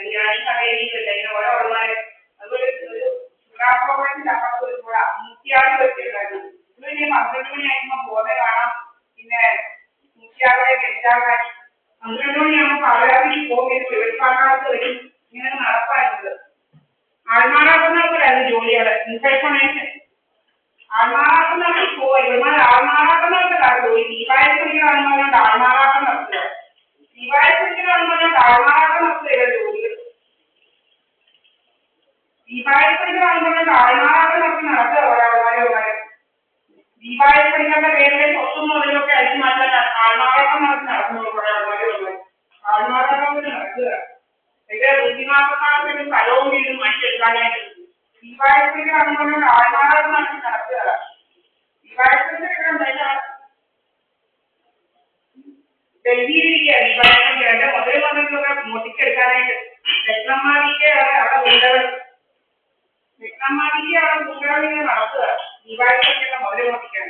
ബിരിയാണി കടയിലില്ല ഇങ്ങനെ ഓരോ ആൾമാര് അതുപോലെ ഒരു പ്രോഗ്രാമിന്റെ അപ്പുറത്ത് വരുമ്പോൾ 106 വെച്ചിട്ടുണ്ടായിരുന്നു. ഇത് പിന്നെ 12 മണിയാകുമ്പോൾ പോകുന്നത് കാണാം. പിന്നെ 106 ഗെറ്റാകാൻ 12 മണിയാകുമ്പോൾ പാലക്കാട്ടിലേക്ക് പോകുന്നത് വെളുപ്പാക്കാലത്ത് വരും. ഇങ്ങനെ നടപ്പായിരുന്നത് ആൾമാറാക്കുന്നവർക്കായിരുന്നു ജോലിയുടെ ഇൻഫർമേഷൻ. ആൾമാറാക്കുന്നവർക്ക് പോയി ഇവന്മാർ ആൾമാറാക്കുന്നവർക്കാണ് ജോലി. ദീപാവലി പഠിക്കുന്ന ആൾമാരുണ്ട് ആൾമാറാക്കം നടത്തുക. ദീപാവലി പഠിക്കുന്ന ആൾമാരുണ്ട് ആൾമാറാക്കം നടത്തുക ജോലികൾ. ദീപാവലി പഠിക്കുന്ന ആൾമാരുണ്ട് ആൾമാറാക്കം നടത്തി നടത്തുക ആൾമാരെ. ദീപാവലി പഠിക്കേണ്ട പേരിലെ സ്വത്തും മുതലൊക്കെ അടിച്ചു മാറ്റാൻ ആൾമാറാക്കം നടത്തി നടത്തുന്നു കുറെ ആൾമാരെ. ആൾമാറാക്കം നടത്തുക. ഇത് 144 സ്ഥലവും വീടും മാറ്റിയെടുക്കാനായിട്ട് ദീപാവലി പഠിക്കുന്ന ആൾമാരോട് ആൾമാറാക്കം നടത്തി നടത്തുക. ഡൽഹിയിലേക്ക് ദീപാവലി മുതൽ വന്നിട്ടൊക്കെ മോട്ടിച്ചെടുക്കാനായിട്ട് രത്നമാലിക്ക് അവിടെ ഗുണ്ടകൾ ഇങ്ങനെ നടത്തുക ദീപാവലിക്കൊക്കെ മുതൽ മോട്ടിക്കാൻ.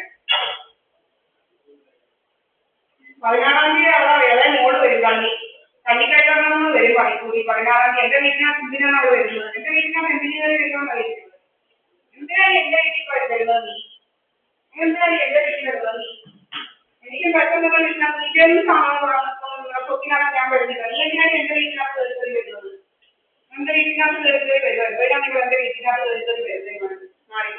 16-ാം തീയതി അവിടെ ഇളയ മോള് വരും കല്ലിക്കൈകാരണം വരും പണിക്കൂടി. 16-ാം തീയതി എന്റെ വീട്ടിനകത്ത് എന്തിനാണ് അവിടെ വരുന്നത്? എന്റെ വീട്ടിനകത്ത് എന്തിനാണ് വരുന്നത് അറിയിക്കുന്നത്? എന്തിനാണ് എന്റെ വീട്ടിൽ വരുന്നത്? നീ എന്തിനാണ് എന്റെ വീട്ടിൽ വരുന്നത്? എനിക്ക് പെട്ടെന്ന് നിന്റെ സ്വത്തിനകത്ത് ഞാൻ വരുന്നില്ല. നീ എന്തിനാണ് എന്റെ വീട്ടിനകത്ത് വരുന്നത്? എന്റെ വീട്ടിനകത്ത് വരുന്നത് എവിടെയാണെങ്കിൽ എന്റെ വീട്ടിനകത്ത് വരുന്നത് നാളെ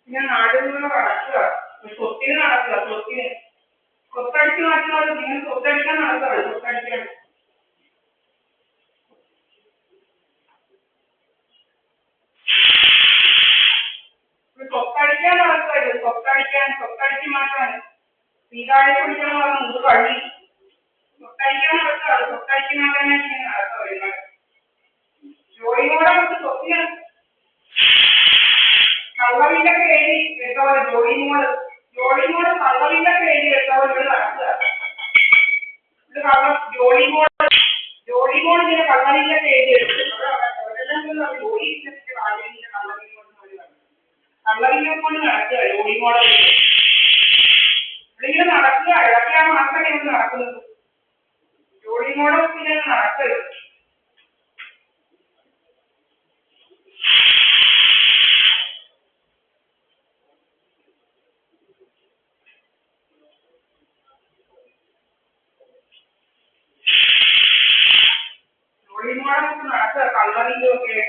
പിന്നെ നാടിൽ നിന്ന് നടക്കുക സ്വത്തിന് നടക്കുക. സ്വത്തടിച്ച് മാറ്റുന്നത് നിങ്ങൾ സ്വത്തടിക്കാൻ നടക്കുകയാണ്. സ്വത്തടിക്കാൻ നടക്കുകയായിരുന്നു. സ്വത്തടിച്ച് മാറ്റാൻ ദീപാവലി പഠിക്കാൻ മുമ്പ് കഴി സ്വത്തടിക്കാൻ നടക്കുകയാണ്. സ്വത്തടിച്ച് മാറ്റാനായിട്ട് ഇങ്ങനെ നടക്കുക. ജോലിയോടെ സ്വത്തിന് കള്ളവിലൊക്കെ എഴുതി വെച്ചവർ ജോലിമോട് കള്ളവിലൊക്കെ എഴുതി വെച്ചവർ ഇവിടെ നടക്കുക. ജോലിമോട് ഇങ്ങനെ കള്ളവിലൊക്കെ എഴുതി വെച്ചത് ജോലി കള്ളവിനെ കൊണ്ട് നടക്കുക. ജോലിമോടെ ഇവിടെ നടക്കുക. ഇടയ്ക്കാ മാത്രമേ ഇവിടെ നടക്കുന്നത്. ജോലിമോടെ പിന്നെ നടക്കരുത്. നടക്കുക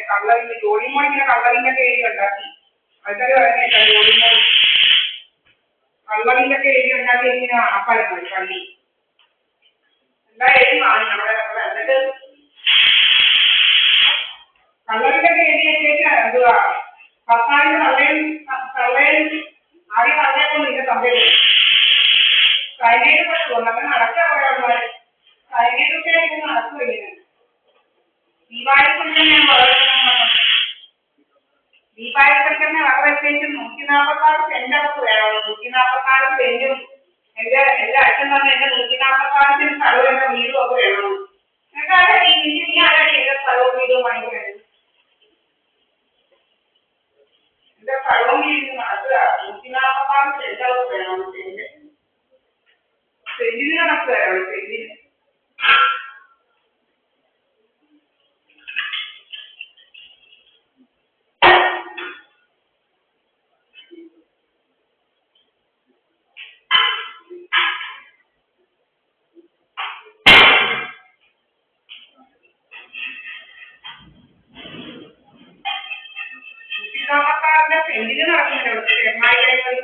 കള്ളവിന്റെ ജോലിമോൾ ഇങ്ങനെ കള്ളവിന്റെയൊക്കെ എഴുതി ഉണ്ടാക്കി. ആൾക്കാർ പറയുന്നേക്കാം ജോലിമോൾ കള്ളവിന്റെയൊക്കെ എഴുതി ഉണ്ടാക്കി ഇങ്ങനെ അപ്പായിരുന്നു പള്ളി എല്ലാ എഴുതി വാങ്ങി അവിടെ. എന്നിട്ട് കള്ളവിന്റെയൊക്കെ എഴുതി വെച്ചേക്കാ എന്തുവാ ഭർത്താവിന്റെ തള്ളയും ആദ്യം തള്ളയെക്കൊണ്ട് നിന്റെ തമ്പയും സൈനൈഡ് പറ്റുള്ളൂ. അങ്ങനെ നടക്കുക കുറെ ആൾമാര് സൈനൈഡൊക്കെ നടക്കുക ഇങ്ങനെ. ദീപാവലിക്കൊക്കെ ഞാൻ ദീപാവലിക്കൊക്കെ വകവെച്ചേച്ച് 146 സെന്റ് അവർക്ക് വേണം. 146 സെന്റും എന്റെ അച്ഛൻ പറഞ്ഞ എന്റെ 146 സെന്റ് സ്ഥലവും എന്റെ വീടും ഒക്കെ വേണം. എന്നിട്ട് നീ ആരാണ് എന്റെ സ്ഥലവും വീടും വാങ്ങിക്കുന്നത്? എന്റെ സ്ഥലവും വീടും നടക്കുക. 146 സെന്റ് അവർക്ക് വേണം. സെന്റിന് കണക്ക് വേണം. സെന്റിന് സെന്റിന് നടക്കുന്നുണ്ട് ചെമ്മായിക്കരങ്ങളിൽ.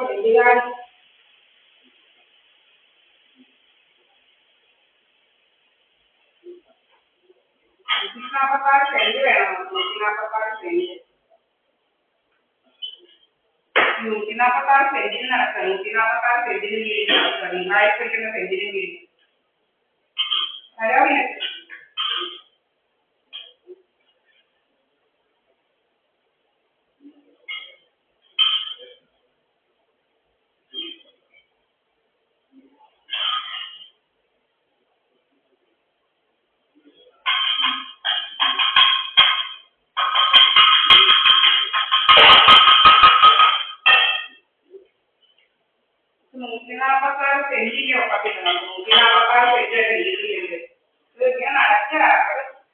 വെള്ളിയാഴ്ച 146 സെന്റ് വേണം. 146 സെന്റ് 146 സെന്റിന് നടക്കുക. 146 സെന്റിന് കീഴിൽ നടക്കുക. ദീപാവലിക്കുന്ന സെന്റിന് കീഴിൽ അറിയാവില്ല. വീട്ടിലൊക്കെ ലീവ് ചെയ്ത് ഇത് ഇങ്ങനെ നടക്കുക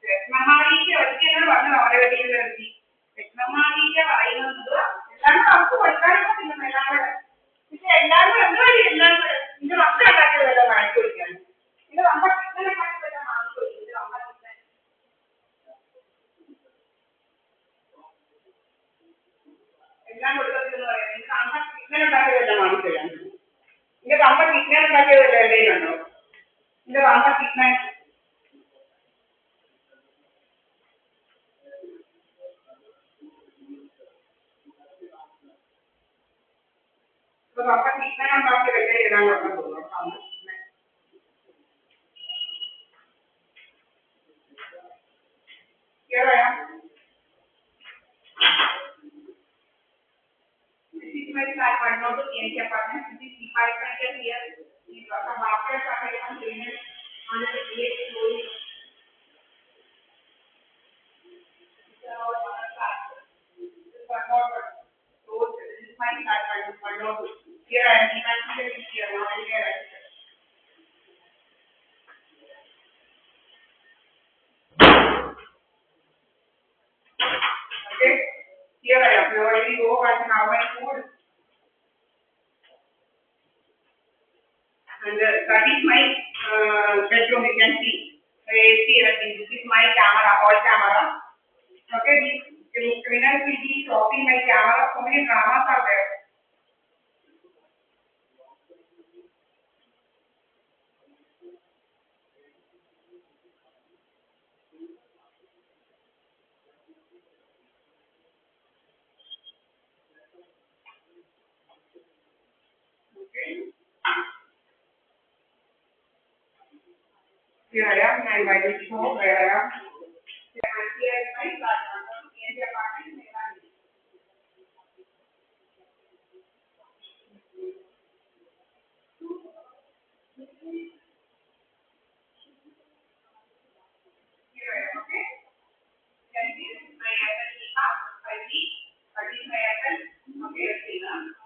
രത്നമാലിക്ക് ഒരിക്കലും പറഞ്ഞു അവരെ വീട്ടിൽ നിർത്തി രത്നമാലിക്ക പറയുന്നത് എല്ലാം നമുക്ക് കൊടുക്കാനും പറ്റില്ല എല്ലാം കൂടെ പക്ഷെ എല്ലാവരും എന്തുവഴി എല്ലാം കൂടെ ഇത് മക്കൾ ഉണ്ടാക്കിയതല്ല വാങ്ങി കൊടുക്കാൻ ഇത് നമ്മുടെ കിട്ടനെ കാട്ടിയതെല്ലാം വാങ്ങി കൊടുക്കും ഇത് നമ്മുടെ കിട്ടൻ എല്ലാം കൊടുക്കത്തില്ലെന്ന് പറയാം ഇത് നമ്മുടെ കിട്ടനെ ഉണ്ടാക്കിയതെല്ലാം വാങ്ങി തരാം ഇത് നമ്മുടെ കിട്ടനെ ഉണ്ടാക്കിയതല്ല എവിടെയും ഉണ്ടോ ഇത് നമ്മുടെ കിട്ടനെ तो आपका कितना हम आपके बैठे इधर वाला बोलो काम क्या है इसी में स्टार्ट करना तो ये क्या करना है किसी सिपाही का क्या किया ये आपका मार्केट का है हम लेने आने के लिए कोई और हमारा तो इस में स्टार्ट करना ये है कि मैं किया हमारे लिए है okay here I have already go and now my food and that is my bedroom you can see AC everything this is my camera all camera okay these criminals will be shopping my camera so many dramas are there okay here I am my Bible show where I am and here is my apartment in the apartment here I am okay then this is my apple I see that is my apple okay see now